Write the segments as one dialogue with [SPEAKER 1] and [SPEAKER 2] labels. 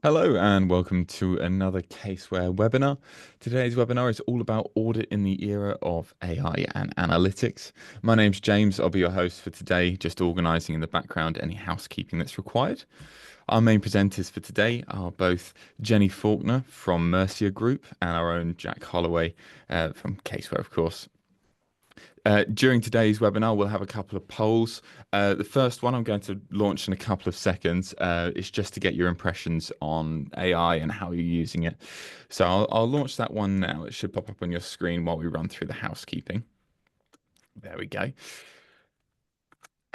[SPEAKER 1] Hello and welcome to another Caseware webinar. Today's webinar is all about audit in the era of AI and analytics. My name's James. I'll be your host for today, just organising in the background any housekeeping that's required. Our main presenters for today are both Jenny Faulkner from Mercia Group and our own Jack Holloway from Caseware, of course. During today's webinar, we'll have a couple of polls. The first one I'm going to launch in a couple of seconds. It's just to get your impressions on AI and how you're using it. So I'll launch that one now. It should pop up on your screen while we run through the housekeeping. There we go.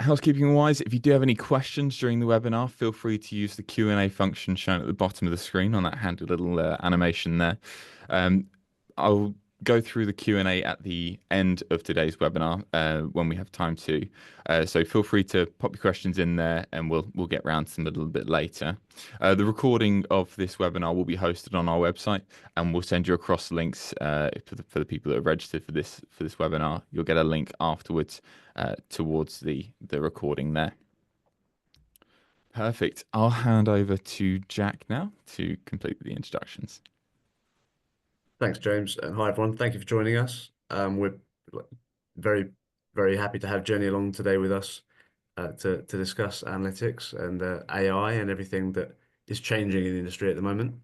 [SPEAKER 1] Housekeeping wise, if you do have any questions during the webinar, feel free to use the Q&A function shown at the bottom of the screen on that handy little animation there. I'll go through the Q&A at the end of today's webinar when we have time to. So feel free to pop your questions in there and we'll get round to them a little bit later. The recording of this webinar will be hosted on our website and we'll send you across links for the people that are registered for this webinar. You'll get a link afterwards towards the recording there. Perfect. I'll hand over to Jack now to complete the introductions.
[SPEAKER 2] Thanks, James, and hi everyone. Thank you for joining us. We're very, very happy to have Jenny along today with us to discuss analytics and AI and everything that is changing in the industry at the moment.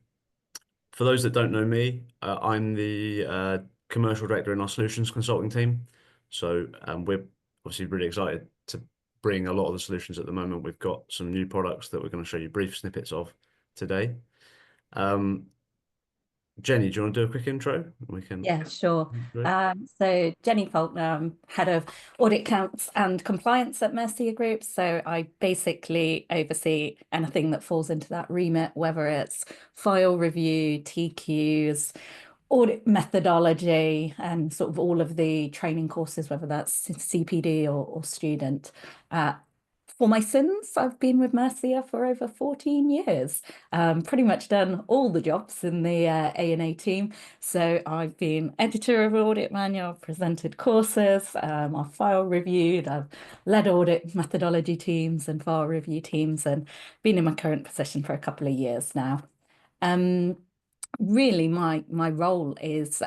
[SPEAKER 2] For those that don't know me, I'm the commercial director in our solutions consulting team. So we're obviously really excited to bring a lot of the solutions at the moment. We've got some new products that we're going to show you brief snippets of today. Jenny, do you want to do a quick intro?
[SPEAKER 3] Yeah, sure. So Jenny Faulkner, I'm head of audit counts and compliance at Mercia Group. So I basically oversee anything that falls into that remit, whether it's file review, TQs, audit methodology, and sort of all of the training courses, whether that's CPD or student. For my sins, I've been with Mercia for over 14 years, pretty much done all the jobs in the A&A team. So I've been editor of audit manual, presented courses, I've file reviewed, I've led audit methodology teams and file review teams, and been in my current position for a couple of years now. Really, my role is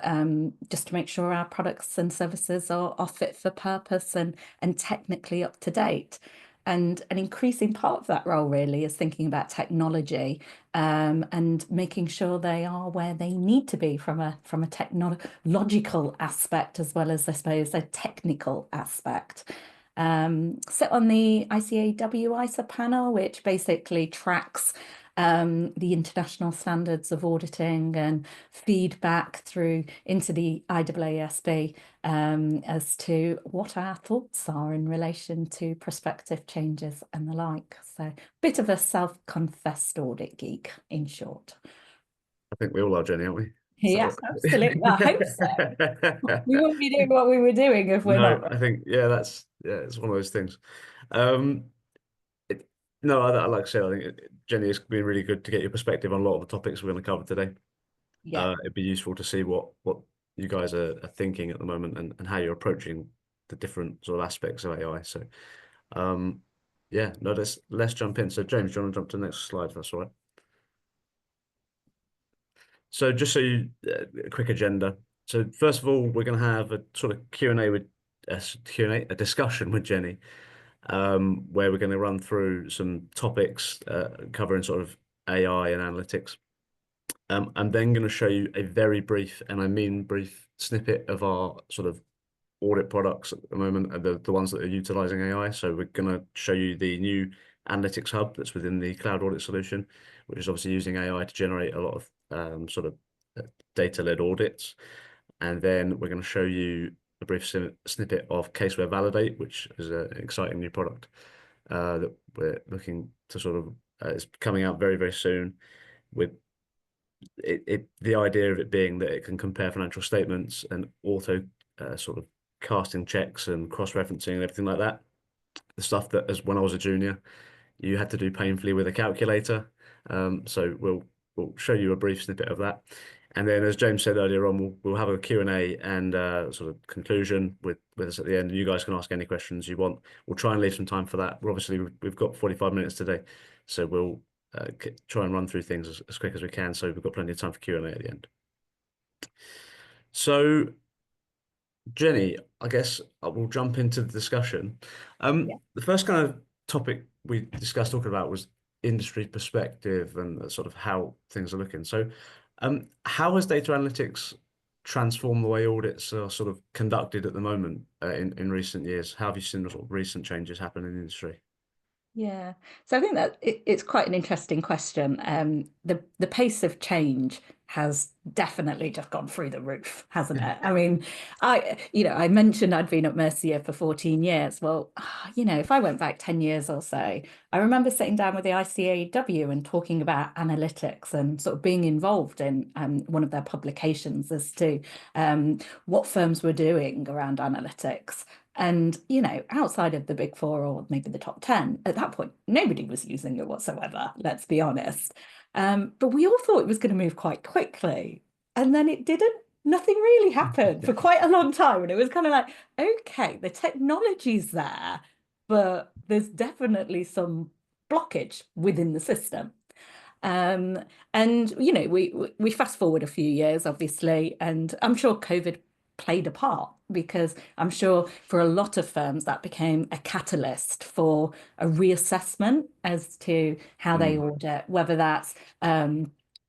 [SPEAKER 3] just to make sure our products and services are fit for purpose and technically up to date. And an increasing part of that role really is thinking about technology and making sure they are where they need to be from a technological aspect, as well as, I suppose, a technical aspect. Sit on the ICAW ISA panel, which basically tracks the international standards of auditing and feedback through into the IAASB as to what our thoughts are in relation to prospective changes and the like. So bit of a self-confessed audit geek, in short.
[SPEAKER 2] I think we all are, Jenny, aren't we?
[SPEAKER 3] Yeah, absolutely. I hope so. We wouldn't be doing what we were doing if we're not.
[SPEAKER 2] I think, it's one of those things. No, like I said, I think Jenny, it's been really good to get your perspective on a lot of the topics we're going to cover today.
[SPEAKER 3] Yeah.
[SPEAKER 2] It'd be useful to see what you guys are thinking at the moment and how you're approaching the different sort of aspects of AI. So, yeah, no, let's jump in. So, James, do you want to jump to the next slide, if that's all right? So, just so you, a quick agenda. So, first of all, we're going to have a sort of Q&A with a discussion with Jenny. Where we're going to run through some topics covering sort of AI and analytics. I'm then going to show you a very brief, and I mean brief, snippet of our sort of audit products at the moment, the ones that are utilizing AI. So we're going to show you the new analytics hub that's within the cloud audit solution, which is obviously using AI to generate a lot of sort of data-led audits. And then we're going to show you a brief snippet of Caseware Validate, which is an exciting new product that we're looking to sort of, it's coming out very, very soon, with the idea of it being that it can compare financial statements and auto sort of casting checks and cross-referencing and everything like that. The stuff that, as when I was a junior, you had to do painfully with a calculator. So we'll show you a brief snippet of that. And then, as James said earlier on, we'll have a Q&A and sort of conclusion with us at the end. And you guys can ask any questions you want. We'll try and leave some time for that. We've got 45 minutes today, so we'll try and run through things as quick as we can, so we've got plenty of time for Q&A at the end. So, Jenny, I guess I will jump into the discussion.
[SPEAKER 3] Yeah.
[SPEAKER 2] The first kind of topic we discussed talking about was industry perspective and sort of how things are looking. So, how has data analytics transformed the way audits are sort of conducted at the moment in recent years? How have you seen the sort of recent changes happen in the industry?
[SPEAKER 3] Yeah, so I think that it's quite an interesting question. The pace of change has definitely just gone through the roof, hasn't it? I mean, I mentioned I'd been at Mercia for 14 years. Well, if I went back 10 years or so, I remember sitting down with the ICAEW and talking about analytics and sort of being involved in one of their publications as to what firms were doing around analytics. And, outside of the big four or maybe the top 10, at that point, nobody was using it whatsoever, let's be honest. But we all thought it was going to move quite quickly. And then it didn't. Nothing really happened for quite a long time. And it was kind of like, okay, the technology's there, but there's definitely some blockage within the system. And we fast forward a few years, obviously, and I'm sure COVID played a part because I'm sure for a lot of firms that became a catalyst for a reassessment as to how they audit, whether that's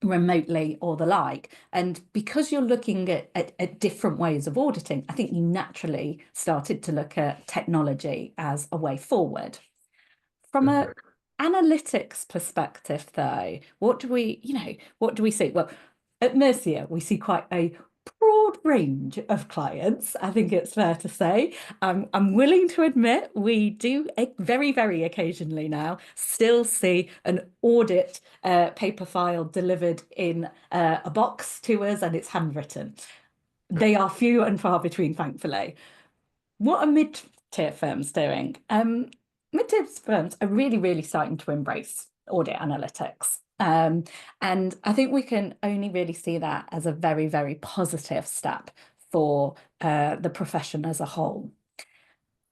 [SPEAKER 3] remotely or the like. And because you're looking at different ways of auditing, I think you naturally started to look at technology as a way forward. From a analytics perspective, though, what do we see? Well, at Mercia, we see quite a broad range of clients, I think it's fair to say. I'm willing to admit we do very, very occasionally now still see an audit paper file delivered in a box to us and it's handwritten. They are few and far between, thankfully. What are mid-tier firms doing? Mid-tier firms are really, really starting to embrace audit analytics. And I think we can only really see that as a very, very positive step for the profession as a whole.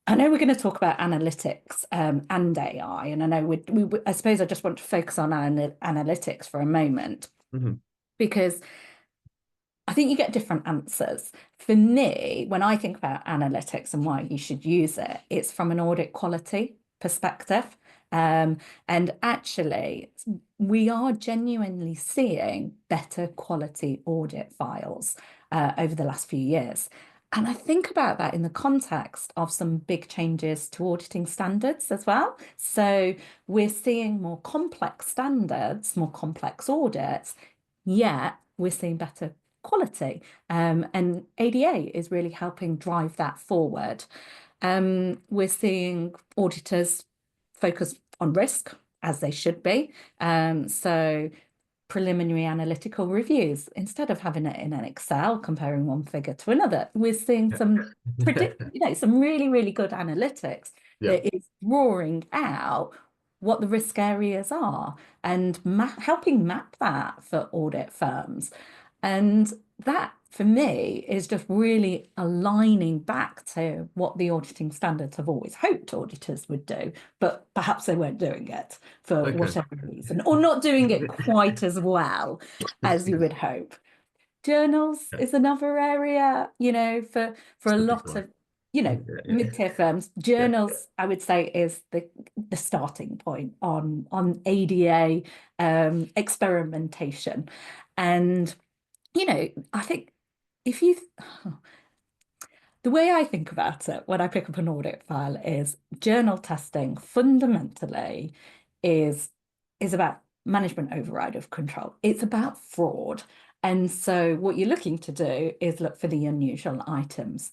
[SPEAKER 3] I know we're going to talk about analytics and AI, and I know I suppose I just want to focus on analytics for a moment, because I think you get different answers. For me, when I think about analytics and why you should use it, it's from an audit quality perspective. And actually, we are genuinely seeing better quality audit files over the last few years. And I think about that in the context of some big changes to auditing standards as well. So we're seeing more complex standards, more complex audits, yet we're seeing better quality. And ADA is really helping drive that forward. We're seeing auditors focus on risk, as they should be. So preliminary analytical reviews, instead of having it in an Excel comparing one figure to another, we're seeing some some really, really good analytics that is drawing out what the risk areas are and helping map that for audit firms. And that, for me, is just really aligning back to what the auditing standards have always hoped auditors would do, but perhaps they weren't doing it for whatever reason, or not doing it quite as well as you would hope. Journals is another area, for a lot of, mid-tier firms. Journals, I would say, is the starting point on ADA experimentation. And I think the way I think about it when I pick up an audit file is journal testing fundamentally is about management override of control. It's about fraud. And so what you're looking to do is look for the unusual items.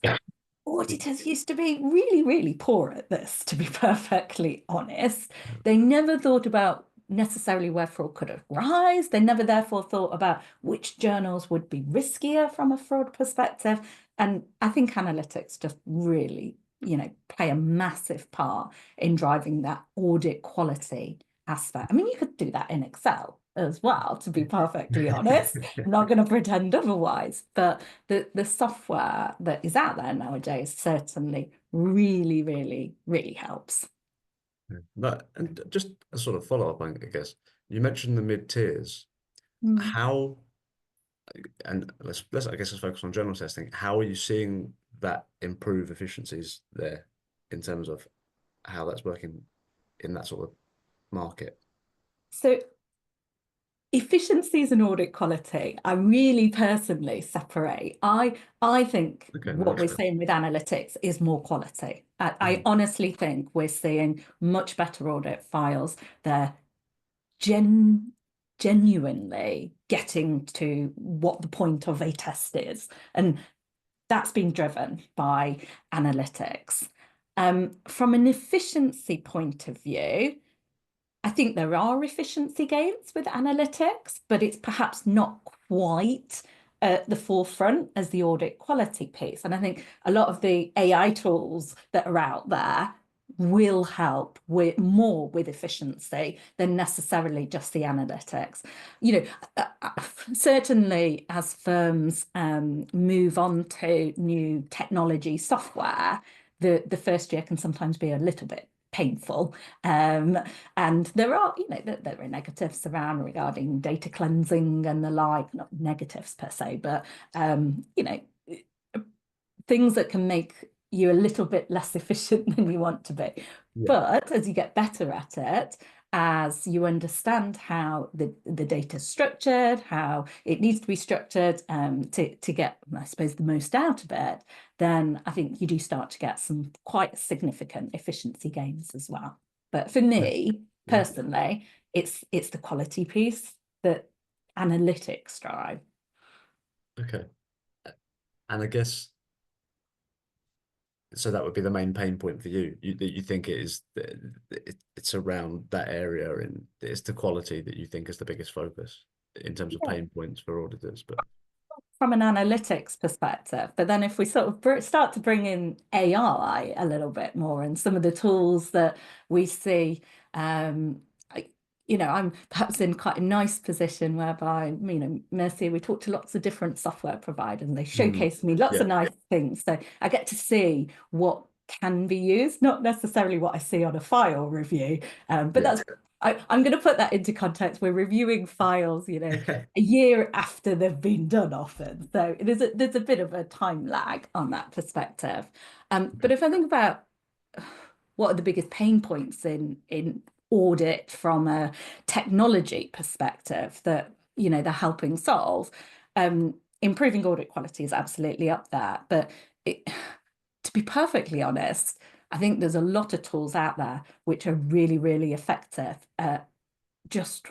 [SPEAKER 3] Auditors used to be really, really poor at this, to be perfectly honest. They never thought about necessarily where fraud could arise. They never therefore thought about which journals would be riskier from a fraud perspective. And I think analytics just really, play a massive part in driving that audit quality aspect. I mean, you could do that in Excel as well, to be perfectly honest. I'm not going to pretend otherwise, but the software that is out there nowadays certainly really, really, really helps.
[SPEAKER 2] And just a sort of follow-up, I guess, You mentioned the mid tiers.
[SPEAKER 3] Mm.
[SPEAKER 2] How, and let's I guess let's focus on general testing. How are you seeing that improve efficiencies there in terms of how that's working in that sort of market?
[SPEAKER 3] So efficiencies and audit quality, I really personally separate. I think
[SPEAKER 2] Okay, that
[SPEAKER 3] what
[SPEAKER 2] makes
[SPEAKER 3] we're
[SPEAKER 2] sense.
[SPEAKER 3] seeing with analytics is more quality. I
[SPEAKER 2] Mhm.
[SPEAKER 3] honestly think we're seeing much better audit files. They're genuinely getting to what the point of a test is. And that's been driven by analytics. From an efficiency point of view, I think there are efficiency gains with analytics, but it's perhaps not quite at the forefront as the audit quality piece. And I think a lot of the AI tools that are out there will help with more with efficiency than necessarily just the analytics. You know, certainly as firms move on to new technology software, the first year can sometimes be a little bit painful. And there are, there are negatives around regarding data cleansing and the like, not negatives per se, but, things that can make you a little bit less efficient than you want to be.
[SPEAKER 2] Yeah.
[SPEAKER 3] But as you get better at it, as you understand how the data is structured, how it needs to be structured to get, I suppose, the most out of it, then I think you do start to get some quite significant efficiency gains as well. But for me,
[SPEAKER 2] Yeah.
[SPEAKER 3] personally, it's the quality piece that analytics drive.
[SPEAKER 2] Okay. And I guess so that would be the main pain point for you. You think it is it's around that area and it's the quality that you think is the biggest focus in terms of pain points for auditors. But
[SPEAKER 3] From an analytics perspective. But then if we sort of start to bring in AI a little bit more and some of the tools that we see, I'm perhaps in quite a nice position whereby, Mercy, we talk to lots of different software providers and they showcase me lots
[SPEAKER 2] yeah,
[SPEAKER 3] of nice things. So I get to see what can be used, not necessarily what I see on a file review. But
[SPEAKER 2] yeah.
[SPEAKER 3] that's I'm going to put that into context. We're reviewing files, a year after they've been done often. So there's a bit of a time lag on that perspective. But if I think about what are the biggest pain points in audit from a technology perspective that they're helping solve, improving audit quality is absolutely up there. But to be perfectly honest, I think there's a lot of tools out there which are really, really effective at just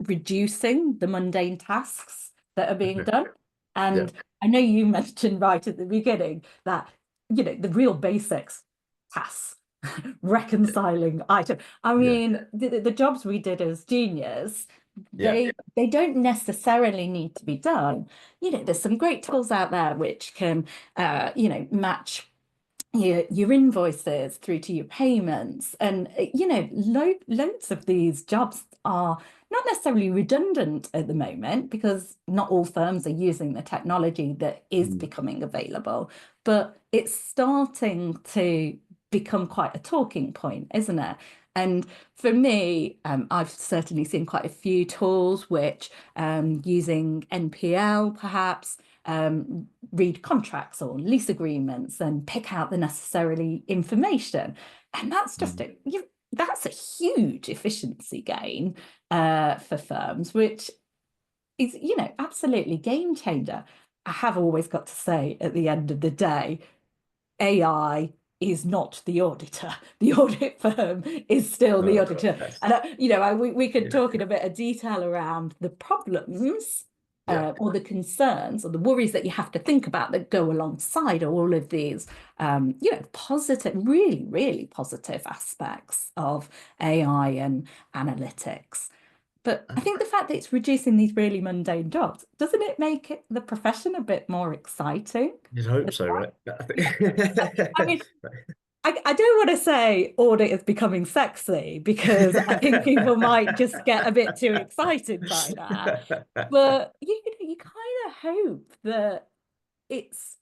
[SPEAKER 3] reducing the mundane tasks that are being done.
[SPEAKER 2] Yeah,
[SPEAKER 3] And I know you mentioned right at the beginning that, the real basics, tasks, reconciling items. I
[SPEAKER 2] yeah,
[SPEAKER 3] mean, the jobs we did as juniors,
[SPEAKER 2] yeah.
[SPEAKER 3] they don't necessarily need to be done. There's some great tools out there which can, match your invoices through to your payments. And, loads of these jobs are not necessarily redundant at the moment because not all firms are using the technology that is
[SPEAKER 2] Mm.
[SPEAKER 3] becoming available, but it's starting to become quite a talking point, isn't it? And for me, I've certainly seen quite a few tools which, using NPL perhaps, read contracts or lease agreements and pick out the necessarily information. And that's a huge efficiency gain for firms, which is, absolutely game changer. I have always got to say at the end of the day, AI is not the auditor. The audit firm is still the auditor.
[SPEAKER 2] Yes.
[SPEAKER 3] And, we could
[SPEAKER 2] Yeah,
[SPEAKER 3] talk in a bit of detail around the problems
[SPEAKER 2] yeah.
[SPEAKER 3] or the concerns or the worries that you have to think about that go alongside all of these, positive, really, really positive aspects of AI and analytics. But I think the fact that it's reducing these really mundane jobs, doesn't it make the profession a bit more exciting?
[SPEAKER 2] You'd hope so, right?
[SPEAKER 3] I mean, I don't want to say audit is becoming sexy because I think people might just get a bit too excited by that. But you kind of hope that it's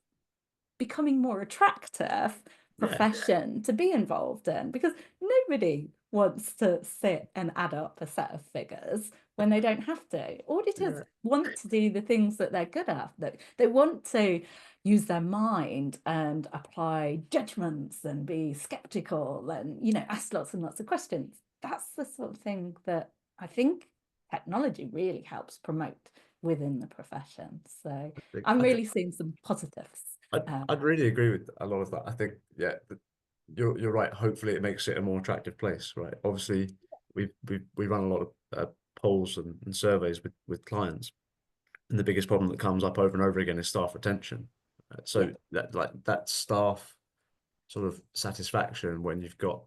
[SPEAKER 3] becoming more attractive profession to be involved in, because nobody wants to sit and add up a set of figures when they don't have to. Auditors want to do the things that they're good at. They want to use their mind and apply judgments and be skeptical and, ask lots and lots of questions. That's the sort of thing that I think technology really helps promote within the profession. So I'm really seeing some positives.
[SPEAKER 2] I'd really agree with a lot of that. I think, you're right. Hopefully, it makes it a more attractive place, right? Obviously, we run a lot of polls and surveys with clients, and the biggest problem that comes up over and over again is staff retention. So that staff sort of satisfaction when you've got,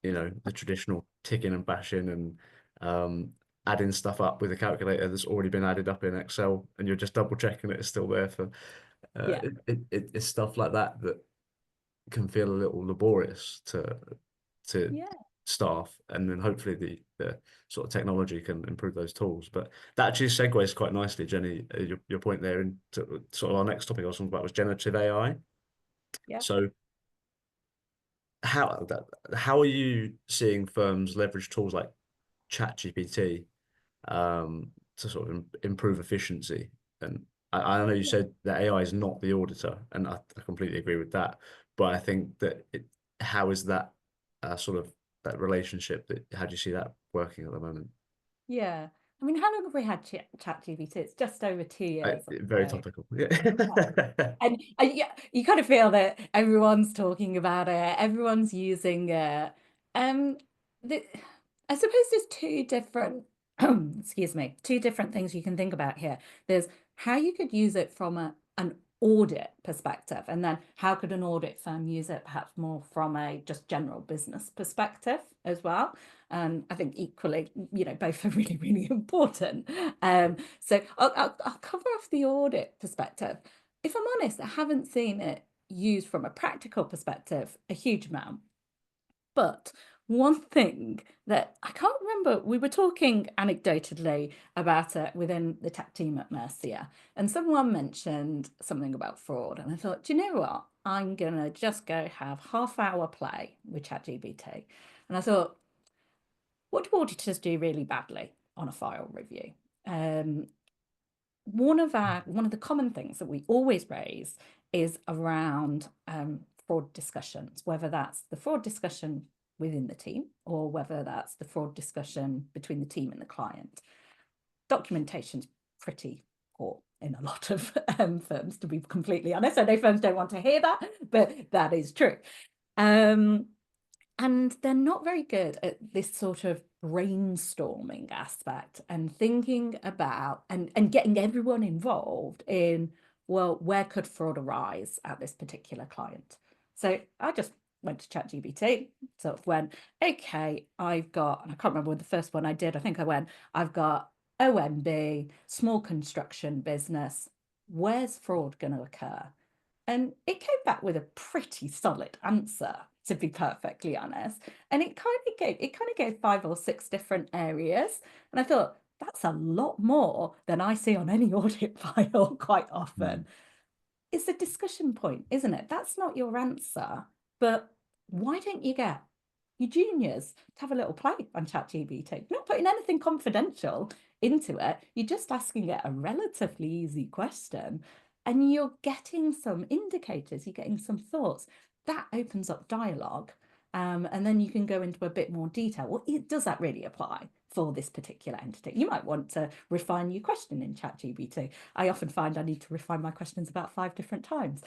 [SPEAKER 2] the traditional ticking and bashing and adding stuff up with a calculator that's already been added up in Excel, and you're just double checking it's still there for. It's stuff like that that can feel a little laborious to staff, and then hopefully the sort of technology can improve those tools. But that actually segues quite nicely, Jenny, your point there into sort of our next topic I was talking about was generative AI. So how are you seeing firms leverage tools like ChatGPT to sort of improve efficiency? And I know you said that AI is not the auditor, and I completely agree with that. But I think that how is that sort of that relationship? How do you see that working at the moment?
[SPEAKER 3] Yeah. I mean, how long have we had ChatGPT? It's just over 2 years.
[SPEAKER 2] Very topical. Yeah.
[SPEAKER 3] And you kind of feel that everyone's talking about it, everyone's using it. I suppose there's two different, excuse me, two different things you can think about here. There's how you could use it from an audit perspective, and then how could an audit firm use it perhaps more from a just general business perspective as well. I think equally, both are really, really important. So I'll cover off the audit perspective. If I'm honest, I haven't seen it used from a practical perspective a huge amount. But one thing that I can't remember, we were talking anecdotally about it within the tech team at Mercia, and someone mentioned something about fraud. And I thought, do you know what? I'm going to just go have half-hour play with ChatGPT. And I thought, what do auditors do really badly on a file review? One of the common things that we always raise is around fraud discussions, whether that's the fraud discussion within the team or whether that's the fraud discussion between the team and the client. Documentation's pretty poor in a lot of firms, to be completely honest. I know firms don't want to hear that, but that is true. And they're not very good at this sort of brainstorming aspect and thinking about and getting everyone involved in, well, where could fraud arise at this particular client? So I just went to ChatGPT, sort of went, okay, I've got, and I can't remember the first one I did. I think I went, I've got OMB, small construction business. Where's fraud going to occur? And it came back with a pretty solid answer, to be perfectly honest. And it kind of gave 5 or 6 different areas. And I thought, that's a lot more than I see on any audit file quite often. It's a discussion point, isn't it? That's not your answer. But why don't you get your juniors to have a little play on ChatGPT? You're not putting anything confidential into it. You're just asking it a relatively easy question. And you're getting some indicators, you're getting some thoughts. That opens up dialogue. And then you can go into a bit more detail. Well, does that really apply for this particular entity? You might want to refine your question in ChatGPT. I often find I need to refine my questions about 5 different times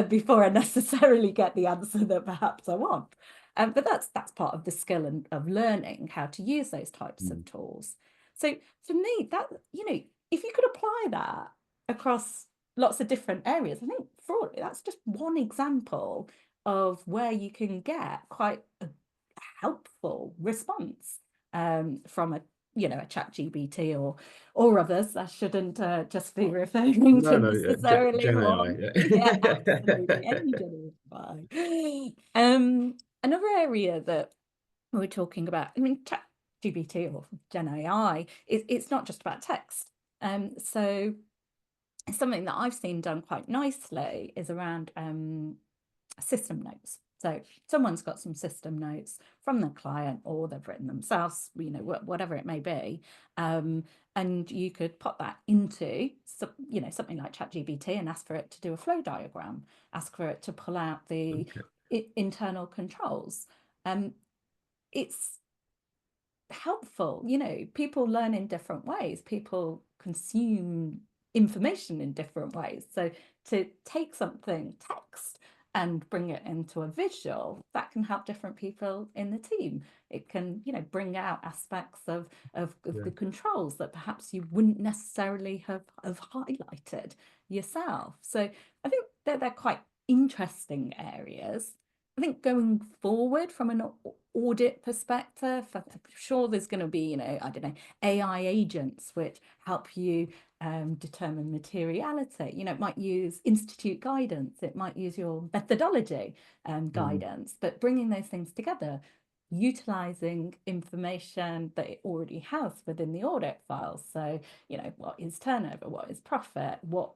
[SPEAKER 3] before I necessarily get the answer that perhaps I want. But that's part of the skill of learning how to use those types of tools. So for me, that, if you could apply that across lots of different areas, I think fraud, that's just one example of where you can get quite a helpful response from a ChatGPT or others. I shouldn't just be referring to necessarily one. Yeah, absolutely. Any Gen AI. Another area that we're talking about, I mean, ChatGPT or Gen AI, it's not just about text. So something that I've seen done quite nicely is around system notes. So someone's got some system notes from the client, or they've written themselves, whatever it may be. And you could put that into something like ChatGPT and ask for it to do a flow diagram, ask for it to pull out the internal controls. It's helpful. People learn in different ways, people consume information in different ways. So to take something text and bring it into a visual, that can help different people in the team. It can bring out aspects of the controls that perhaps you wouldn't necessarily have highlighted yourself. So I think they're quite interesting areas. I think going forward from an audit perspective, I'm sure there's going to be, I don't know, AI agents which help you determine materiality. It might use institute guidance, it might use your methodology guidance, but bringing those things together, utilizing information that it already has within the audit files. So, what is turnover? What is profit? What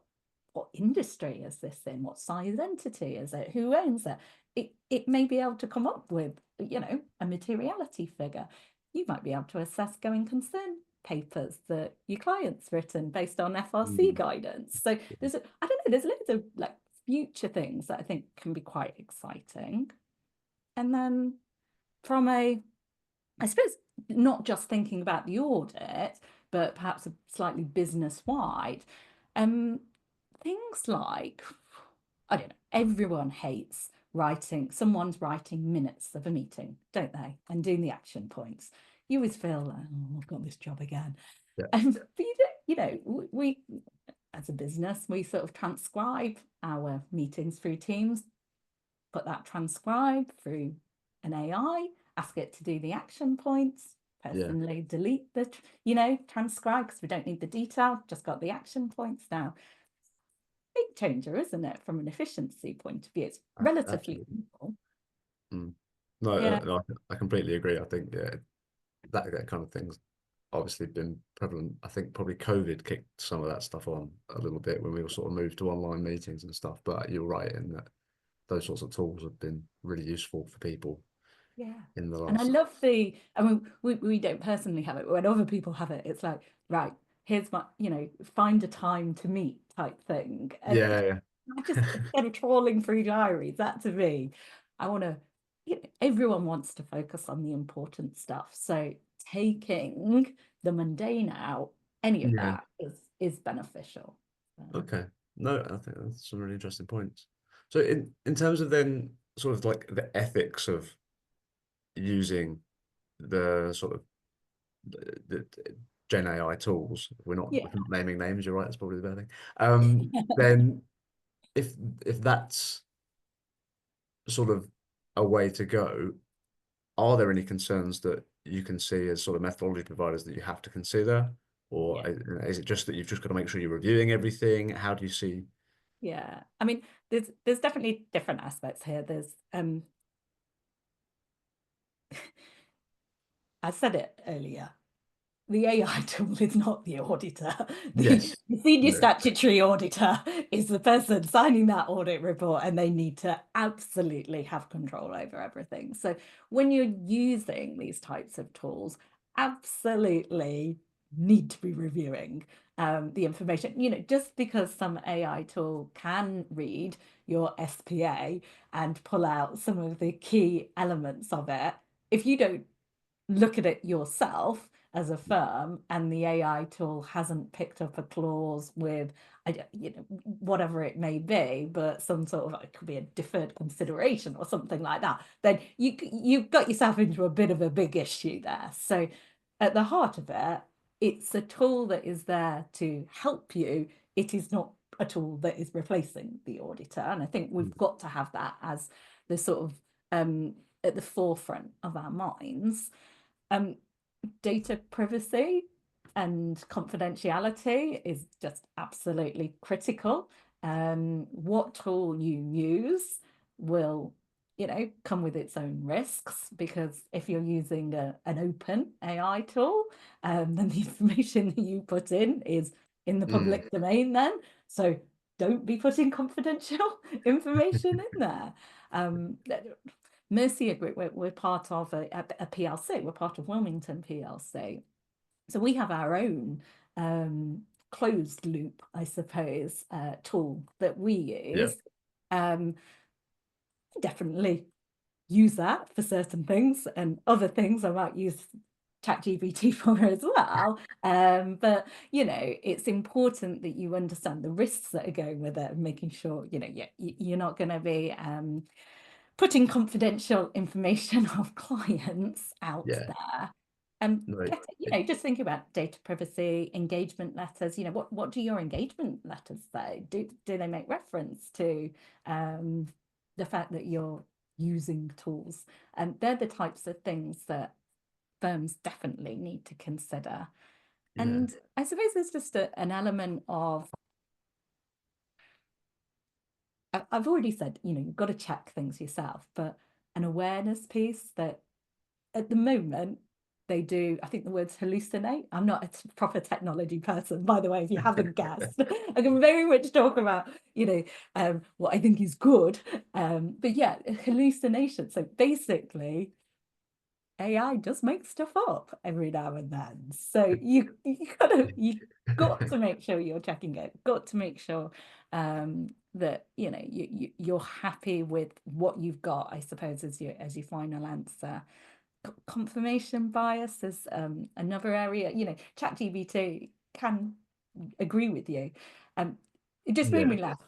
[SPEAKER 3] industry is this in? What size entity is it? Who owns it? It may be able to come up with, a materiality figure. You might be able to assess going concern papers that your client's written based on FRC guidance. So I don't know, there's loads of like future things that I think can be quite exciting. And then from I suppose, not just thinking about the audit, but perhaps a slightly business wide, things like, I don't know, everyone hates someone's writing minutes of a meeting, don't they? And doing the action points. You always feel like, oh, I've got this job again.
[SPEAKER 2] Yeah.
[SPEAKER 3] But we as a business, we sort of transcribe our meetings through Teams, put that transcribe through an AI, ask it to do the action points, personally delete the, transcribe, because we don't need the detail, just got the action points now. Big changer, isn't it, from an efficiency point of view? It's relatively simple.
[SPEAKER 2] No, I completely agree. I think that kind of thing's obviously been prevalent. I think probably COVID kicked some of that stuff on a little bit when we were sort of moved to online meetings and stuff. But you're right in that those sorts of tools have been really useful for people.
[SPEAKER 3] Yeah.
[SPEAKER 2] In the last.
[SPEAKER 3] And I love we don't personally have it, but when other people have it, it's like, right, here's my, find a time to meet type thing. And I just, instead of trawling through diaries, that to me, I want to, everyone wants to focus on the important stuff. So taking the mundane out, any of that is beneficial.
[SPEAKER 2] Okay. No, I think that's some really interesting points. So in terms of then sort of like the ethics of using the sort of the Gen AI tools, we're not naming names, you're right, that's probably the bad thing. Then if that's sort of a way to go, are there any concerns that you can see as sort of methodology providers that you have to consider? Or is it just that you've just got to make sure you're reviewing everything? How do you see?
[SPEAKER 3] Yeah, I mean, there's definitely different aspects here. There's I said it earlier, the AI tool is not the auditor. The senior statutory auditor is the person signing that audit report, and they need to absolutely have control over everything. So when you're using these types of tools, absolutely need to be reviewing the information. Just because some AI tool can read your SPA and pull out some of the key elements of it, if you don't look at it yourself as a firm and the AI tool hasn't picked up a clause with, whatever it may be, but some sort of, it could be a deferred consideration or something like that, then you've got yourself into a bit of a big issue there. So at the heart of it, it's a tool that is there to help you. It is not a tool that is replacing the auditor. And I think we've got to have that as the sort of at the forefront of our minds. Data privacy and confidentiality is just absolutely critical. What tool you use will, come with its own risks, because if you're using an open AI tool, then the information that you put in is in the public domain then. So don't be putting confidential information in there. Mercia Group, we're part of a PLC, we're part of Wilmington PLC. So we have our own closed loop, I suppose, tool that we use. Definitely use that for certain things, and other things I might use ChatGPT for as well. But it's important that you understand the risks that are going with it, and making sure you're not going to be putting confidential information of clients out there. Just think about data privacy, engagement letters. What do your engagement letters say? Do they make reference to the fact that you're using tools? And they're the types of things that firms definitely need to consider. And I suppose there's just an element of, I've already said, you've got to check things yourself, but an awareness piece that at the moment they do. I think the word's hallucinate. I'm not a proper technology person, by the way, if you haven't guessed. I can very much talk about, what I think is good. But yeah, hallucination. So basically, AI does make stuff up every now and then. So you got to make sure you're checking it. Got to make sure that you're happy with what you've got, I suppose, as your final answer. Confirmation bias is another area. ChatGPT can agree with you. It just made me laugh.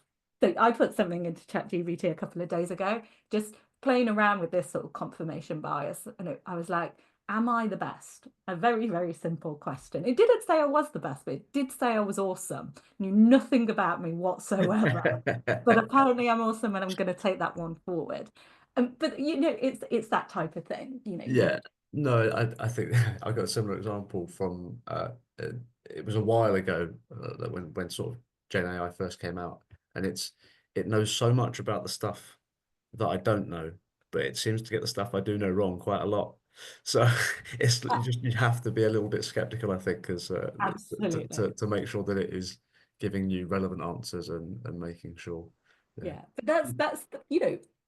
[SPEAKER 3] So I put something into ChatGPT a couple of days ago, just playing around with this sort of confirmation bias, and I was like, am I the best? A very, very simple question. It didn't say I was the best, but it did say I was awesome. Knew nothing about me whatsoever. But apparently I'm awesome, and I'm going to take that one forward. But it's that type of thing.
[SPEAKER 2] No, I think I got a similar example from it was a while ago when sort of Gen AI first came out, and it knows so much about the stuff that I don't know, but it seems to get the stuff I do know wrong quite a lot. So you have to be a little bit skeptical, I think, because
[SPEAKER 3] Absolutely.
[SPEAKER 2] to make sure that it is giving you relevant answers and making sure.
[SPEAKER 3] But that's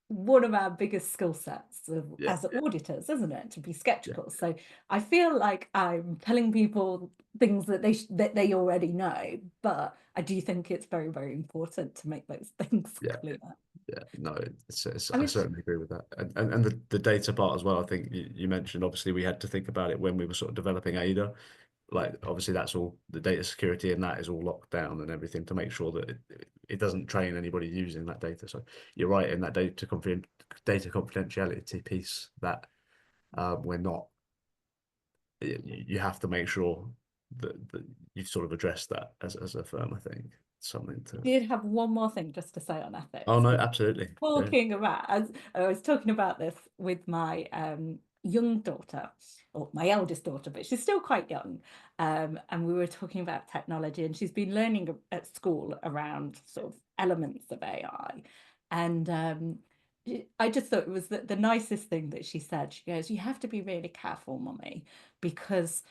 [SPEAKER 3] one of our biggest skill sets as auditors, isn't it? To be skeptical. So I feel like I'm telling people things that they already know, but I do think it's very, very important to make those things clear.
[SPEAKER 2] No, I certainly agree with that. And the data part as well, I think you mentioned, obviously we had to think about it when we were sort of developing Ada. Like, obviously that's all, the data security and that is all locked down and everything to make sure that it doesn't train anybody using that data. So you're right in that data confidentiality piece that we're not, you have to make sure that you sort of address that as a firm, I think. Something to...
[SPEAKER 3] I did have one more thing just to say on ethics.
[SPEAKER 2] Oh no, absolutely.
[SPEAKER 3] Talking about, as I was talking about this with my young daughter, or my eldest daughter, but she's still quite young. And we were talking about technology, and she's been learning at school around sort of elements of AI. And I just thought it was the nicest thing that she said. She goes, "You have to be really careful, Mummy, because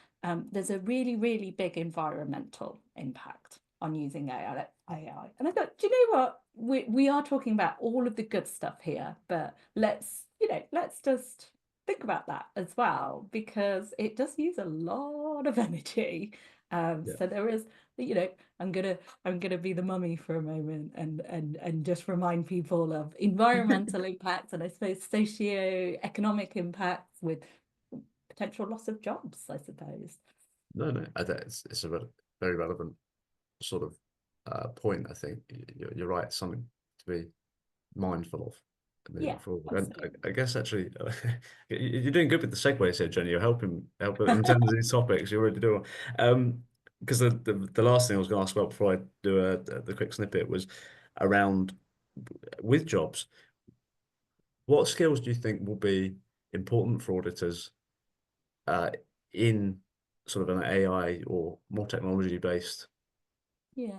[SPEAKER 3] there's a really, really big environmental impact on using AI." And I thought, do you know what? We are talking about all of the good stuff here, but let's just think about that as well, because it does use a lot of energy. So there is, I'm gonna be the mummy for a moment and just remind people of environmental impacts, and I suppose socio-economic impacts with potential loss of jobs, I suppose.
[SPEAKER 2] No, I think it's a very relevant sort of point. I think you're right. It's something to be mindful of moving forward. And I guess actually, you're doing good with the segues here, Jenny. You're helping in terms of these topics. You're already doing. Because the last thing I was going to ask about before I do the quick snippet was around with jobs. What skills do you think will be important for auditors in sort of an AI or more technology based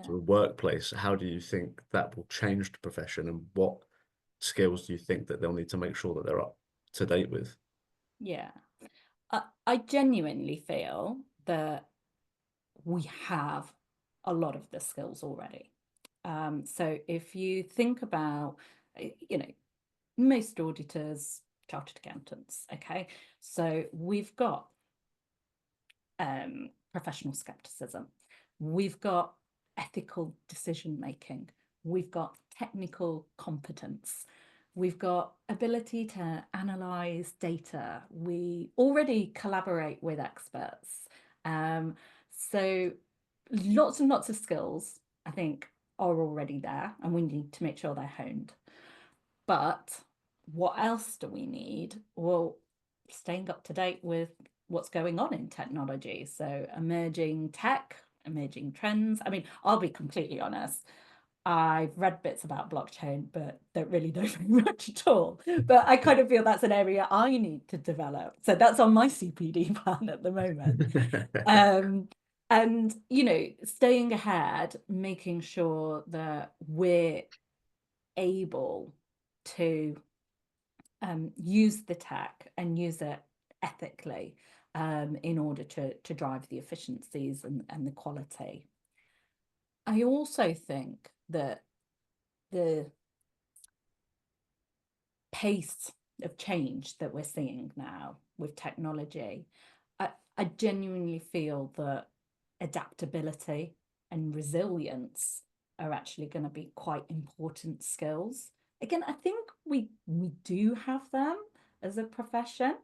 [SPEAKER 2] sort of workplace? How do you think that will change the profession, and what skills do you think that they'll need to make sure that they're up to date with?
[SPEAKER 3] I genuinely feel that we have a lot of the skills already. So if you think about, most auditors, chartered accountants. Okay, so we've got professional skepticism, we've got ethical decision making, we've got technical competence, we've got ability to analyze data, we already collaborate with experts. So lots and lots of skills, I think, are already there, and we need to make sure they're honed. But what else do we need? Well, staying up to date with what's going on in technology. So emerging tech, emerging trends. I mean, I'll be completely honest. I've read bits about blockchain, but don't really know very much at all. But I kind of feel that's an area I need to develop. So that's on my CPD plan at the moment. And, staying ahead, making sure that we're able to use the tech and use it ethically in order to drive the efficiencies and the quality. I also think that the pace of change that we're seeing now with technology, I genuinely feel that adaptability and resilience are actually going to be quite important skills. Again, I think we do have them as a profession,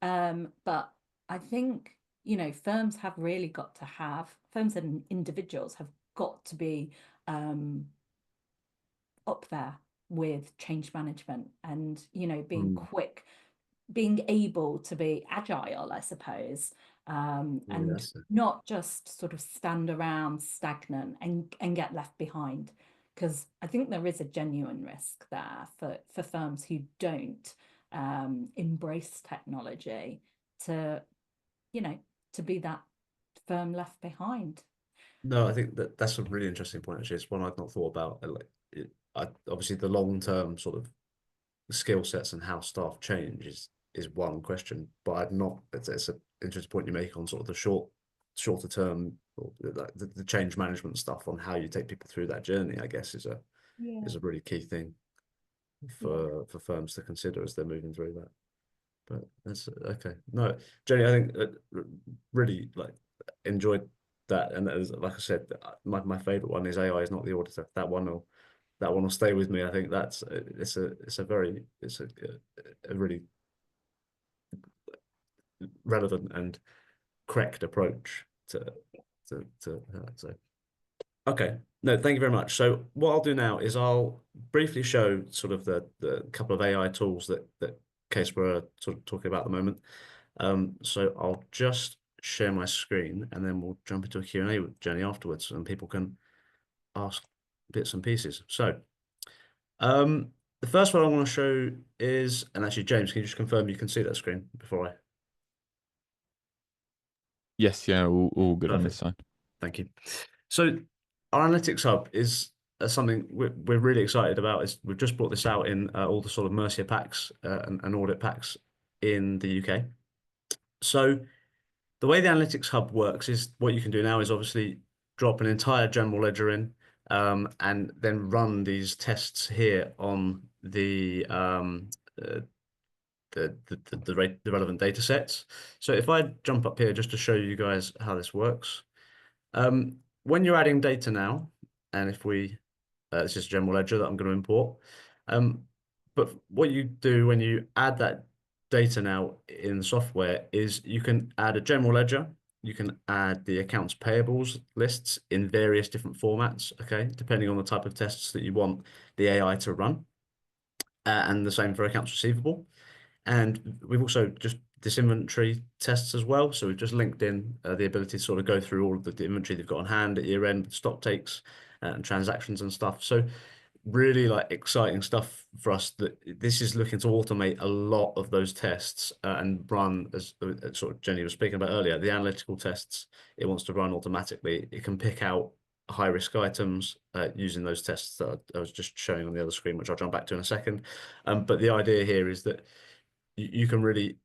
[SPEAKER 3] but I think firms have really got to have firms and individuals have got to be up there with change management and being quick, being able to be agile, I suppose, and not just sort of stand around stagnant and get left behind. Because I think there is a genuine risk there for firms who don't embrace technology to, to be that firm left behind.
[SPEAKER 2] No, I think that's a really interesting point. Actually, it's one I've not thought about. Obviously, the long-term sort of skill sets and how staff change is one question, but I'd not. It's an interesting point you make on sort of the shorter term, or the change management stuff on how you take people through that journey. I guess is a really key thing for firms to consider as they're moving through that. But that's okay. No, Jenny, I think really enjoyed that, and as like I said, my favorite one is AI is not the auditor. That one will stay with me. I think it's a really relevant and correct approach to that. So okay, no, thank you very much. So what I'll do now is I'll briefly show sort of the couple of AI tools that case we're sort of talking about at the moment. So I'll just share my screen and then we'll jump into a Q&A with Jenny afterwards and people can ask bits and pieces. So the first one I want to show is, and actually James, can you just confirm you can see that screen before I?
[SPEAKER 1] Yes, yeah, all good on this
[SPEAKER 2] Perfect.
[SPEAKER 1] side.
[SPEAKER 2] Thank you. So our analytics hub is something we're really excited about. Is we've just brought this out in all the sort of Mercia packs and audit packs in the UK. So the way the analytics hub works is what you can do now is obviously drop an entire general ledger in and then run these tests here on the relevant data sets. So if I jump up here just to show you guys how this works, when you're adding data now, and if we, this is general ledger that I'm going to import, but what you do when you add that data now in the software is you can add a general ledger, you can add the accounts payables lists in various different formats, okay, depending on the type of tests that you want the AI to run, and the same for accounts receivable. And we've also just this inventory tests as well. So we've just linked in the ability to sort of go through all of the inventory they've got on hand at year end, stock takes and transactions and stuff. So really exciting stuff for us that this is looking to automate a lot of those tests and run as sort of Jenny was speaking about earlier, the analytical tests it wants to run automatically. It can pick out high risk items using those tests that I was just showing on the other screen, which I'll jump back to in a second. But the idea here is that you can really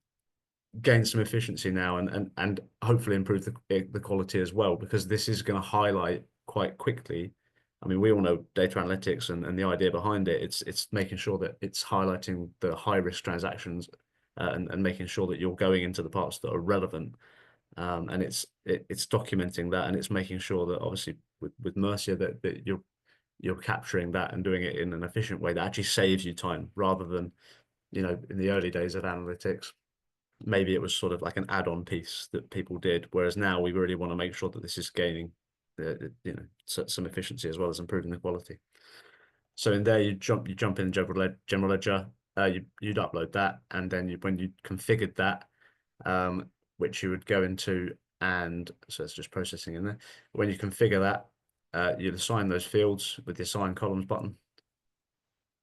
[SPEAKER 2] gain some efficiency now and hopefully improve the quality as well, because this is going to highlight quite quickly I mean, we all know data analytics and the idea behind it. It's making sure that it's highlighting the high risk transactions and making sure that you're going into the parts that are relevant. And it's documenting that, and it's making sure that obviously with Mercia that you're capturing that and doing it in an efficient way that actually saves you time, rather than, you know, in the early days of analytics, maybe it was sort of like an add-on piece that people did, whereas now we really want to make sure that this is gaining you know, some efficiency as well as improving the quality. So in there, you jump in general ledger, you'd upload that, and then when you configured that, which you would go into, and so it's just processing in there. When you configure that, you'd assign those fields with the assign columns button,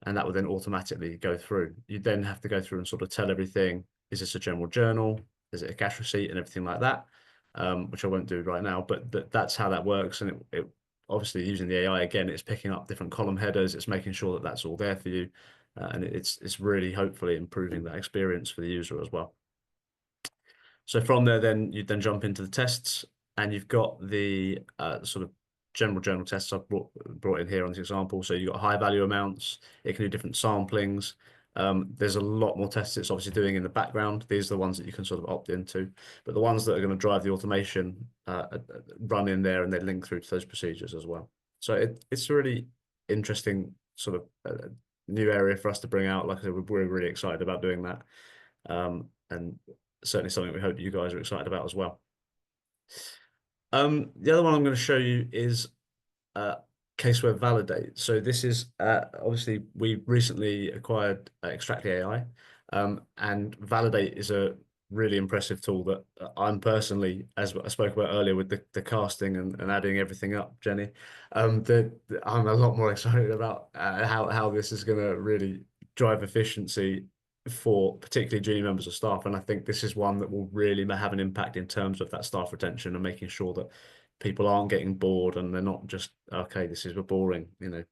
[SPEAKER 2] and that would then automatically go through. You then have to go through and sort of tell everything, is this a general journal? Is it a cash receipt, and everything like that, which I won't do right now, but that's how that works. And it obviously, using the AI again, it's picking up different column headers, it's making sure that that's all there for you, and it's really hopefully improving that experience for the user as well. So from there, then you then jump into the tests, and you've got the sort of general journal tests I've brought in here on this example. So you've got high value amounts, it can do different samplings. There's a lot more tests it's obviously doing in the background. These are the ones that you can sort of opt into, but the ones that are going to drive the automation run in there, and they link through to those procedures as well. So it's a really interesting sort of new area for us to bring out. Like I said, we're really excited about doing that, and certainly something we hope you guys are excited about as well. The other one I'm going to show you is Caseware Validate. So this is obviously we recently acquired Extractly AI, and Validate is a really impressive tool that I'm personally, as I spoke about earlier with the casting and adding everything up, Jenny, I'm a lot more excited about how this is going to really drive efficiency for particularly junior members of staff. And I think this is one that will really have an impact in terms of that staff retention and making sure that people aren't getting bored and they're not just, okay, this is a boring, you know,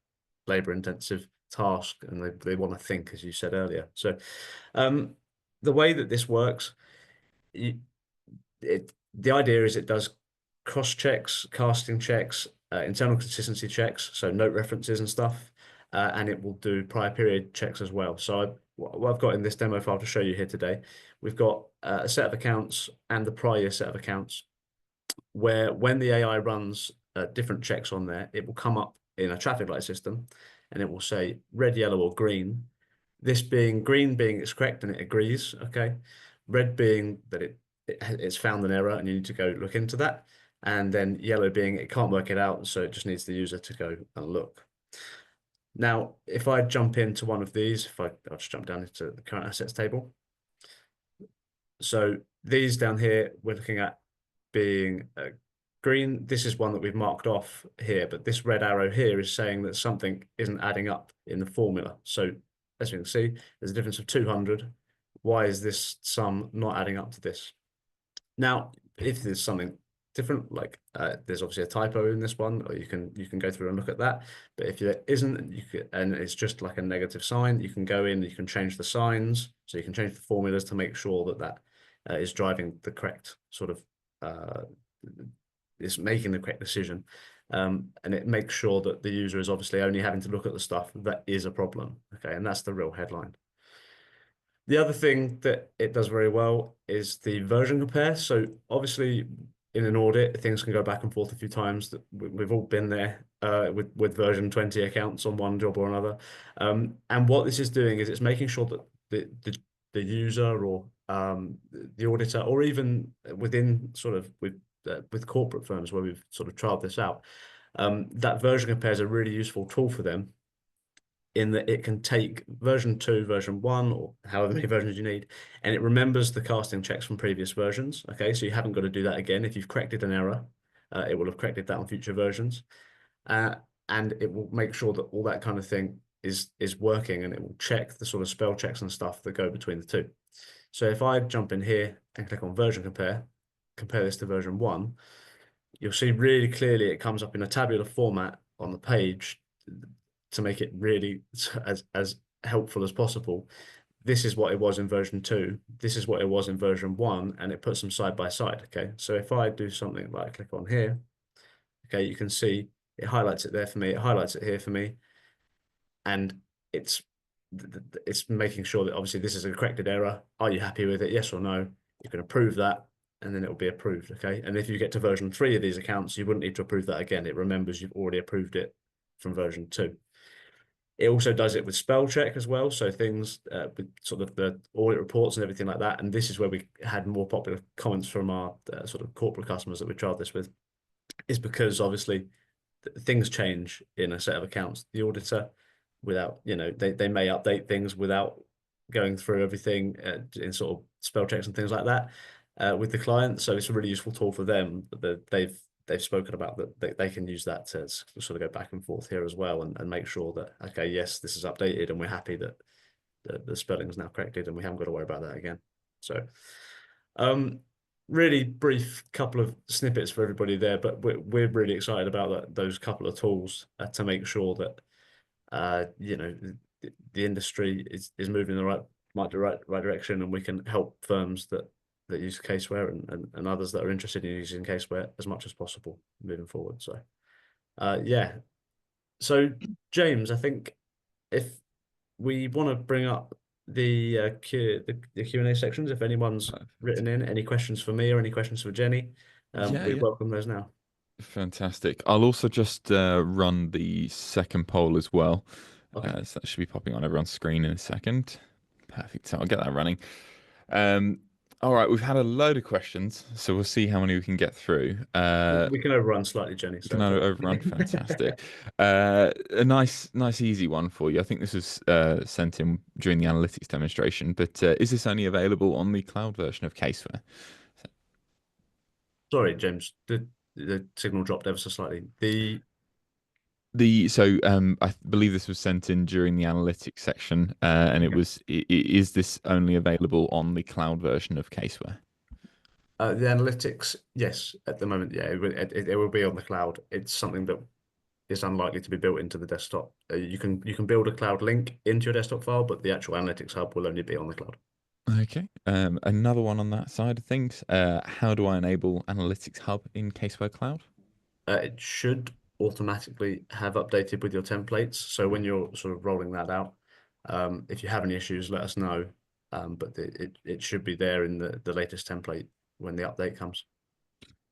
[SPEAKER 2] labor intensive task, and they want to think, as you said earlier. So the way that this works, the idea is it does cross checks, casting checks, internal consistency checks, so note references and stuff, and it will do prior period checks as well. So what I've got in this demo file to show you here today, we've got a set of accounts and the prior year set of accounts, where when the AI runs different checks on there, it will come up in a traffic light system, and it will say red, yellow, or green. This being green being it's correct and it agrees, okay. Red being that it's found an error and you need to go look into that, and then yellow being it can't work it out, so it just needs the user to go and look. Now, if I jump into one of these, I'll just jump down into the current assets table. So these down here, we're looking at being green. This is one that we've marked off here, but this red arrow here is saying that something isn't adding up in the formula. So as you can see, there's a difference of 200. Why is this sum not adding up to this? Now, if there's something different, like there's obviously a typo in this one, or you can go through and look at that. But if there isn't, and it's just like a negative sign, you can go in, you can change the signs, so you can change the formulas to make sure that is driving the correct sort of is making the correct decision, and it makes sure that the user is obviously only having to look at the stuff that is a problem. Okay, and that's the real headline. The other thing that it does very well is the version compare. So obviously in an audit, things can go back and forth a few times. That we've all been there with version 20 accounts on one job or another. And what this is doing is it's making sure that the user or the auditor, or even within sort of with corporate firms where we've sort of trialed this out, that version compare is a really useful tool for them, in that it can take version 2, version 1, or however many versions you need, and it remembers the casting checks from previous versions. Okay, so you haven't got to do that again. If you've corrected an error, it will have corrected that on future versions, and it will make sure that all that kind of thing is working, and it will check the sort of spell checks and stuff that go between the two. So if I jump in here and click on version compare this to version 1, you'll see really clearly it comes up in a tabular format on the page to make it really as helpful as possible. This is what it was in version 2. This is what it was in version 1, and it puts them side by side. Okay, so if I do something like click on here, okay, you can see It highlights it there for me. It highlights it here for me, and it's it's making sure that obviously this is a corrected error. Are you happy with it? Yes or no? You can approve that, and then it will be approved. Okay. And if you get to version 3 of these accounts, you wouldn't need to approve that again. It remembers you've already approved it from version 2. It also does it with spell check as well. So things with sort of the audit reports and everything like that. And this is where we had more popular comments from our sort of corporate customers that we trialed this with, is because obviously things change in a set of accounts. The auditor, without, they may update things without going through everything in sort of spell checks and things like that with the client. So it's a really useful tool for them that they've spoken about, that they can use that to sort of go back and forth here as well, and make sure that, okay, yes, this is updated and we're happy that the spelling is now corrected and we haven't got to worry about that again. So really brief couple of snippets for everybody there, but we're really excited about those couple of tools to make sure that the industry is moving in the right direction, and we can help firms that use caseware and others that are interested in using caseware as much as possible moving forward. So yeah. So James, I think if we want to bring up the Q&A sections, if anyone's written in any questions for me or any questions for Jenny, we welcome those now.
[SPEAKER 1] Fantastic. I'll also just run the second poll as well.
[SPEAKER 2] Okay.
[SPEAKER 1] So that should be popping on everyone's screen in a second. Perfect. So I'll get that running. All right, we've had a load of questions, so we'll see how many we can get through.
[SPEAKER 2] We can overrun slightly, Jenny.
[SPEAKER 1] We can overrun. Fantastic. A nice, easy one for you. I think this was sent in during the analytics demonstration, but is this only available on the cloud version of Caseware?
[SPEAKER 2] Sorry, James. The signal dropped ever so slightly.
[SPEAKER 1] I believe this was sent in during the analytics section, and it was. Is this only available on the cloud version of Caseware?
[SPEAKER 2] The analytics, yes, at the moment, yeah, it will be on the cloud. It's something that is unlikely to be built into the desktop. You can build a cloud link into your desktop file, but the actual analytics hub will only be on the cloud.
[SPEAKER 1] Okay. Another one on that side of things. How do I enable Analytics Hub in Caseware Cloud?
[SPEAKER 2] It should automatically have updated with your templates. So when you're sort of rolling that out, if you have any issues, let us know. But it should be there in the latest template when the update comes.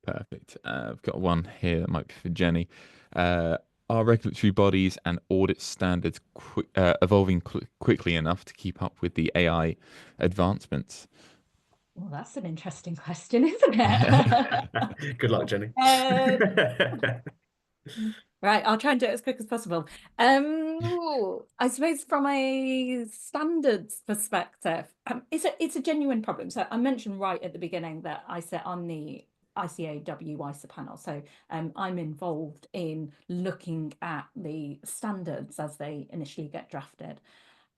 [SPEAKER 1] Perfect. I've got one here that might be for Jenny. Are regulatory bodies and audit standards evolving quickly enough to keep up with the AI advancements?
[SPEAKER 3] Well, that's an interesting question, isn't it?
[SPEAKER 2] Good luck, Jenny.
[SPEAKER 3] Right, I'll try and do it as quick as possible. I suppose from a standards perspective, it's a genuine problem. So I mentioned right at the beginning that I sit on the ICAW panel. So I'm involved in looking at the standards as they initially get drafted.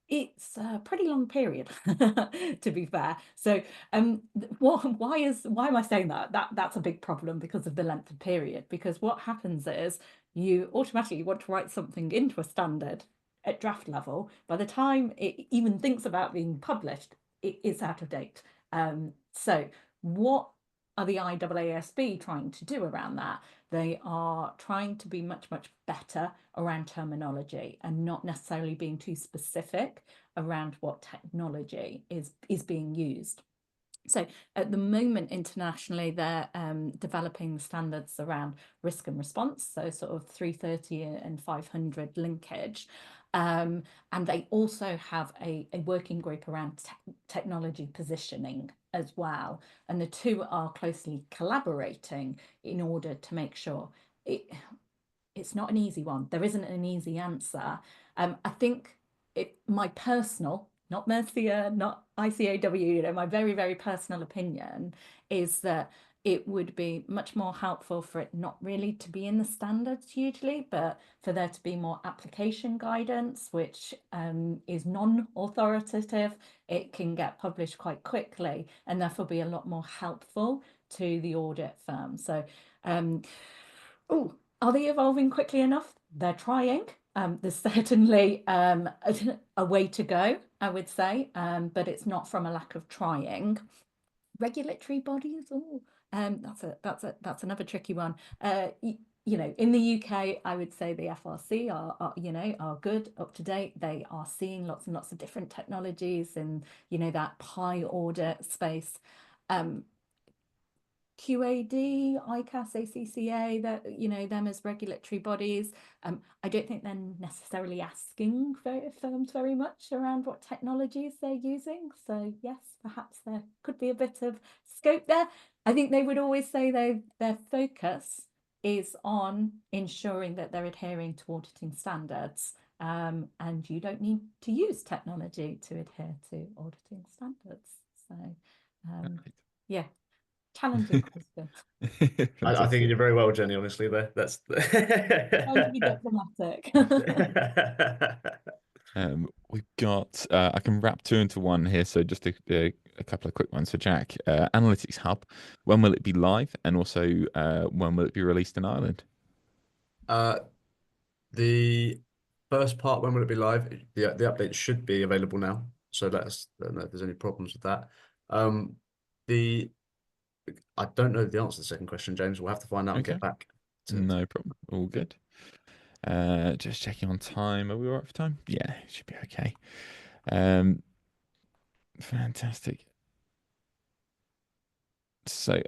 [SPEAKER 3] It's a pretty long period, to be fair. So, why am I saying that? That's a big problem because of the length of period. Because what happens is you automatically want to write something into a standard at draft level. By the time it even thinks about being published, it's out of date. So, what are the IAASB trying to do around that? They are trying to be much better around terminology and not necessarily being too specific around what technology is being used. So at the moment, internationally, they're developing standards around risk and response, so sort of 330 and 500 linkage. And they also have a working group around technology positioning as well. And the two are closely collaborating in order to make sure it's not an easy one. There isn't an easy answer. I think my personal, not Mercia, not ICAW, my very personal opinion is that it would be much more helpful for it not really to be in the standards hugely, but for there to be more application guidance, which is non-authoritative. It can get published quite quickly and therefore be a lot more helpful to the audit firm. So, are they evolving quickly enough? They're trying. There's certainly a way to go, I would say, but it's not from a lack of trying. Regulatory bodies, that's another tricky one. in the UK, I would say the FRC are good, up to date. They are seeing lots and lots of different technologies and, that high audit space. QAD, ICAS, ACCA, that them as regulatory bodies. I don't think they're necessarily asking firms very much around what technologies they're using. So yes, perhaps there could be a bit of scope there. I think they would always say their focus is on ensuring that they're adhering to auditing standards. And you don't need to use technology to adhere to auditing standards. So yeah. Challenging question.
[SPEAKER 2] I think you
[SPEAKER 1] Fantastic.
[SPEAKER 2] did very well, Jenny, honestly, there. That's
[SPEAKER 3] Trying to be diplomatic.
[SPEAKER 1] We've got, I can wrap two into one here. So just a couple of quick ones for Jack. Analytics Hub, when will it be live? And also, when will it be released in Ireland?
[SPEAKER 2] The first part, when will it be live? The update should be available now. So let us know if there's any problems with that. The I don't know the answer to the second question, James. We'll have to find out and
[SPEAKER 1] Okay,
[SPEAKER 2] get back to
[SPEAKER 1] no problem. All good. Just checking on time. Are we all right for time? Yeah, it should be okay. Fantastic. So,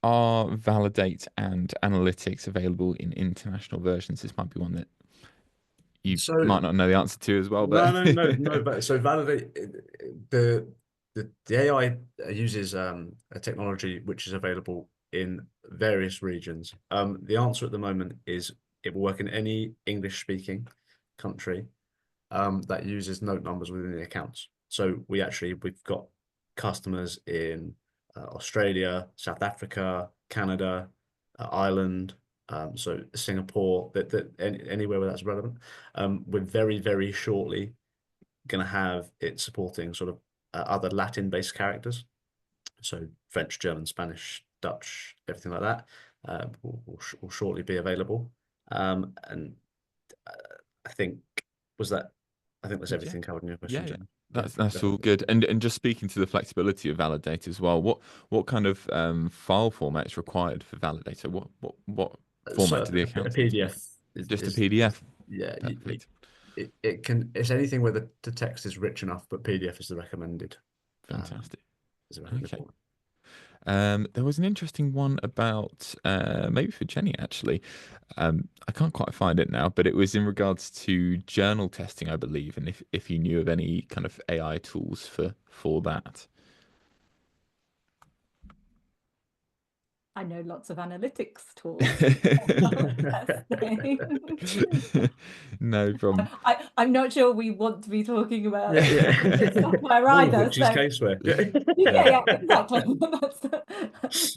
[SPEAKER 1] are Validate and Analytics available in international versions? This might be one that you
[SPEAKER 2] So
[SPEAKER 1] might not know the answer to as well,
[SPEAKER 2] no,
[SPEAKER 1] but
[SPEAKER 2] no, no, no. But so validate the AI uses a technology which is available in various regions. The answer at the moment is it will work in any English speaking country that uses note numbers within the accounts. So we've got customers in Australia, South Africa, Canada, Ireland, so Singapore, anywhere where that's relevant. We're very, very shortly going to have it supporting sort of other Latin-based characters. So French, German, Spanish, Dutch, everything like that will shortly be available. And I think was that I think that's
[SPEAKER 1] yeah,
[SPEAKER 2] everything covered in your
[SPEAKER 1] yeah,
[SPEAKER 2] question,
[SPEAKER 1] yeah.
[SPEAKER 2] Jen. Yeah,
[SPEAKER 1] That's all good. And just speaking to the flexibility of Validate as well, what kind of file format is required for Validator? What
[SPEAKER 2] so
[SPEAKER 1] format do the
[SPEAKER 2] a
[SPEAKER 1] accounts need to be?
[SPEAKER 2] PDF
[SPEAKER 1] Just a
[SPEAKER 2] is
[SPEAKER 1] PDF.
[SPEAKER 2] yeah,
[SPEAKER 1] Perfect.
[SPEAKER 2] it can it's anything where the text is rich enough, but PDF is the recommended
[SPEAKER 1] Fantastic.
[SPEAKER 2] is the recommended
[SPEAKER 1] Okay.
[SPEAKER 2] format.
[SPEAKER 1] There was an interesting one about maybe for Jenny actually. I can't quite find it now, but it was in regards to journal testing, I believe, and if you knew of any kind of AI tools for that.
[SPEAKER 3] I know lots of analytics tools.
[SPEAKER 1] No problem.
[SPEAKER 3] I'm not sure we want to be talking about
[SPEAKER 2] Yeah, yeah.
[SPEAKER 3] software
[SPEAKER 2] One of
[SPEAKER 3] either.
[SPEAKER 2] which is
[SPEAKER 3] So
[SPEAKER 2] caseware.
[SPEAKER 3] yeah,
[SPEAKER 1] Yeah,
[SPEAKER 3] yeah, exactly.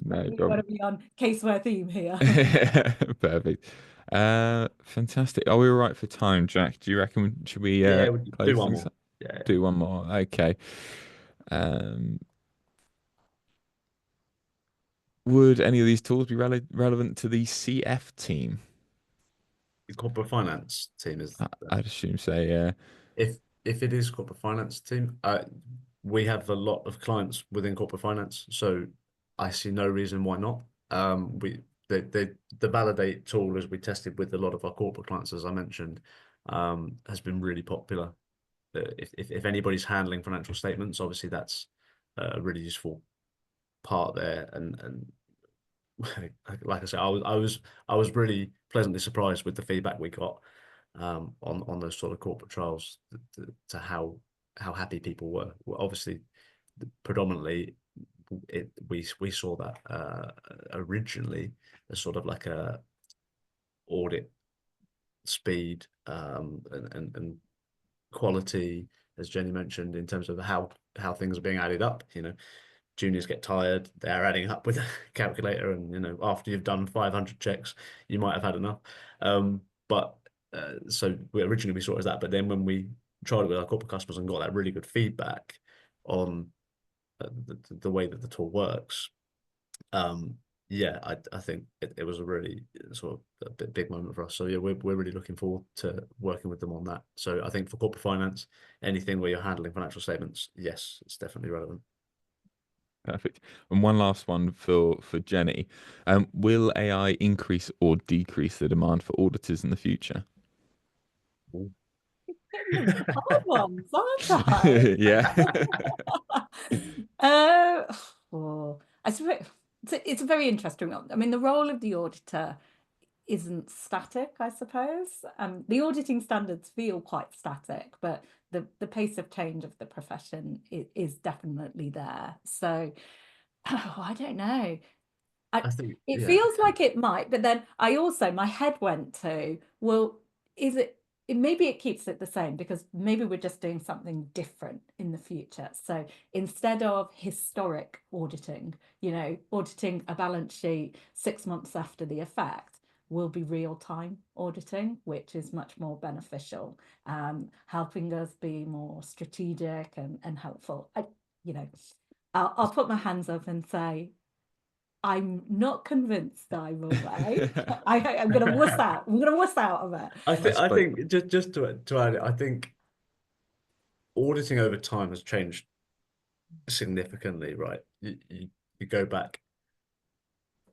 [SPEAKER 1] no
[SPEAKER 3] We want
[SPEAKER 1] problem.
[SPEAKER 3] to be on caseware theme here.
[SPEAKER 1] Perfect. Fantastic. Are we all right for time, Jack? Do you reckon should we
[SPEAKER 2] Yeah, we do
[SPEAKER 1] close
[SPEAKER 2] one
[SPEAKER 1] things
[SPEAKER 2] more.
[SPEAKER 1] up?
[SPEAKER 2] Yeah.
[SPEAKER 1] Do one more. Okay. Um, would any of these tools be relevant to the CF team?
[SPEAKER 2] The corporate finance team is
[SPEAKER 1] I'd assume so, yeah.
[SPEAKER 2] if it is corporate finance team, we have a lot of clients within corporate finance, so I see no reason why not. We the validate tool as we tested with a lot of our corporate clients, as I mentioned, has been really popular. If anybody's handling financial statements, obviously that's a really useful part there, and like I said, I was really pleasantly surprised with the feedback we got on those sort of corporate trials to how happy people were. Well, obviously, predominantly, we saw that originally as sort of like a audit speed and quality, as Jenny mentioned, in terms of how things are being added up. Juniors get tired, they're adding up with a calculator, and after you've done 500 checks, you might have had enough. But so originally we saw it as that, but then when we tried it with our corporate customers and got that really good feedback on the way that the tool works, yeah, I think it was a really sort of a big moment for us. So yeah, we're really looking forward to working with them on that. So I think for corporate finance, anything where you're handling financial statements, yes, it's definitely relevant.
[SPEAKER 1] Perfect. And one last one for Jenny. Will AI increase or decrease the demand for auditors in the future?
[SPEAKER 3] Getting the hard ones, aren't I?
[SPEAKER 1] Yeah.
[SPEAKER 3] Uh, oh, I suppose it's a very interesting one. I mean, the role of the auditor isn't static, I suppose. The auditing standards feel quite static, but the pace of change of the profession is definitely there. So, oh, I don't know. I,
[SPEAKER 2] I think,
[SPEAKER 3] it
[SPEAKER 2] yeah.
[SPEAKER 3] feels like it might, but then my head went to, well, is maybe it keeps it the same because maybe we're just doing something different in the future. So instead of historic auditing, auditing a balance sheet 6 months after the effect, will be real-time auditing, which is much more beneficial, helping us be more strategic and helpful. You know, I'll put my hands up and say I'm not convinced I'm away. I'm going to wuss out. I'm going to wuss out of it.
[SPEAKER 1] I
[SPEAKER 2] I
[SPEAKER 1] suppose.
[SPEAKER 2] think just to add it, I think auditing over time has changed significantly, right? You go back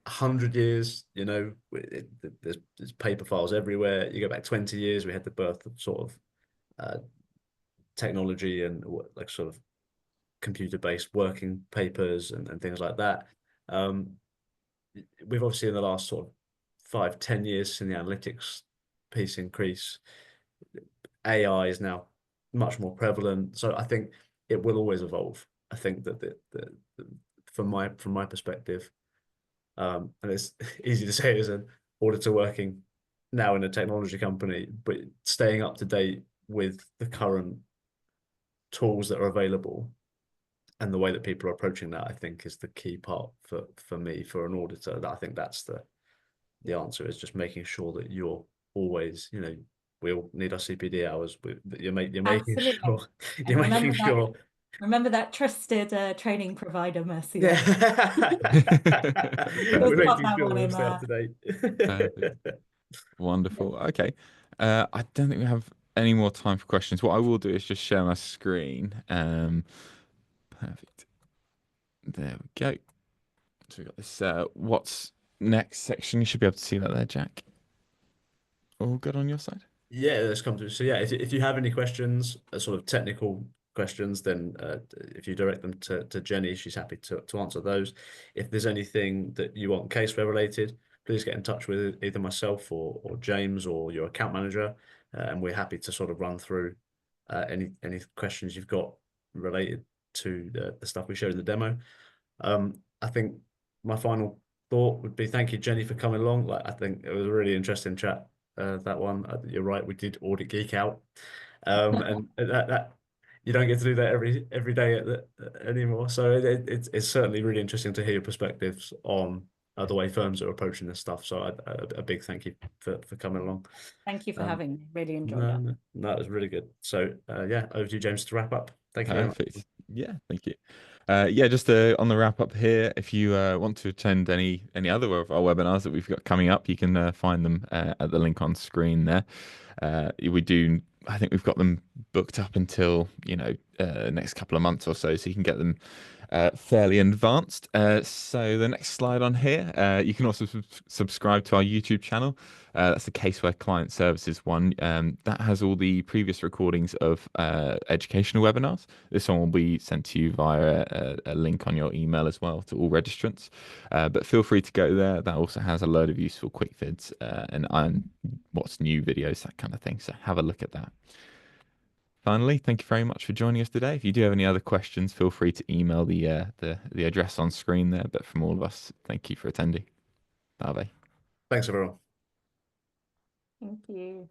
[SPEAKER 2] 100 years, there's paper files everywhere. You go back 20 years, we had the birth of sort of technology and like sort of computer-based working papers and things like that. Um, we've obviously in the last sort of 5, 10 years seen the analytics piece increase. AI is now much more prevalent, so I think it will always evolve. I think that from my perspective, and it's easy to say as an auditor working now in a technology company, but staying up to date with the current tools that are available and the way that people are approaching that, I think, is the key part for me for an auditor. That I think that's the answer is just making sure that you're always, we all need our CPD hours. You're making
[SPEAKER 3] Absolutely.
[SPEAKER 2] sure
[SPEAKER 3] And
[SPEAKER 2] you're making sure.
[SPEAKER 3] remember that trusted training provider,
[SPEAKER 2] Yeah,
[SPEAKER 3] Mercia.
[SPEAKER 2] we're
[SPEAKER 3] Just pop
[SPEAKER 2] making
[SPEAKER 3] that
[SPEAKER 2] sure
[SPEAKER 3] one
[SPEAKER 2] we all
[SPEAKER 3] in
[SPEAKER 2] stay up
[SPEAKER 3] there.
[SPEAKER 2] to date.
[SPEAKER 1] Perfect. Wonderful. Okay. I don't think we have any more time for questions. What I will do is just share my screen. Perfect. There we go. So we've got this what's next section. You should be able to see that there, Jack. All good on your side?
[SPEAKER 2] Yeah, let's come to. So yeah, if you have any questions, sort of technical questions, then if you direct them to Jenny, she's happy to answer those. If there's anything that you want caseware related, please get in touch with either myself or James or your account manager, and we're happy to sort of run through any questions you've got related to the stuff we showed in the demo. I think my final thought would be thank you, Jenny, for coming along. Like I think it was a really interesting chat. That one, you're right. We did audit geek out, and that you don't get to do that every day anymore. So it's certainly really interesting to hear your perspectives on the way firms are approaching this stuff. So a big thank you for coming along.
[SPEAKER 3] Thank you for
[SPEAKER 2] Um,
[SPEAKER 3] having me. Really enjoyed
[SPEAKER 2] no,
[SPEAKER 3] it.
[SPEAKER 2] no, no, it was really good. So yeah, over to you, James, to wrap up. Thank you very much.
[SPEAKER 1] Perfect. Yeah, thank you. Yeah, just on the wrap up here, if you want to attend any other of our webinars that we've got coming up, you can find them at the link on screen there. We do, I think we've got them booked up until, next couple of months or so, so you can get them fairly advanced. So the next slide on here, you can also subscribe to our YouTube channel. That's the Caseware Client Services one. That has all the previous recordings of educational webinars. This one will be sent to you via a link on your email as well to all registrants. But feel free to go there. That also has a load of useful quick vids and what's new videos, that kind of thing. So have a look at that. Finally, thank you very much for joining us today. If you do have any other questions, feel free to email the address on screen there. But from all of us, thank you for attending. Bye bye.
[SPEAKER 2] Thanks, everyone.
[SPEAKER 3] Thank you.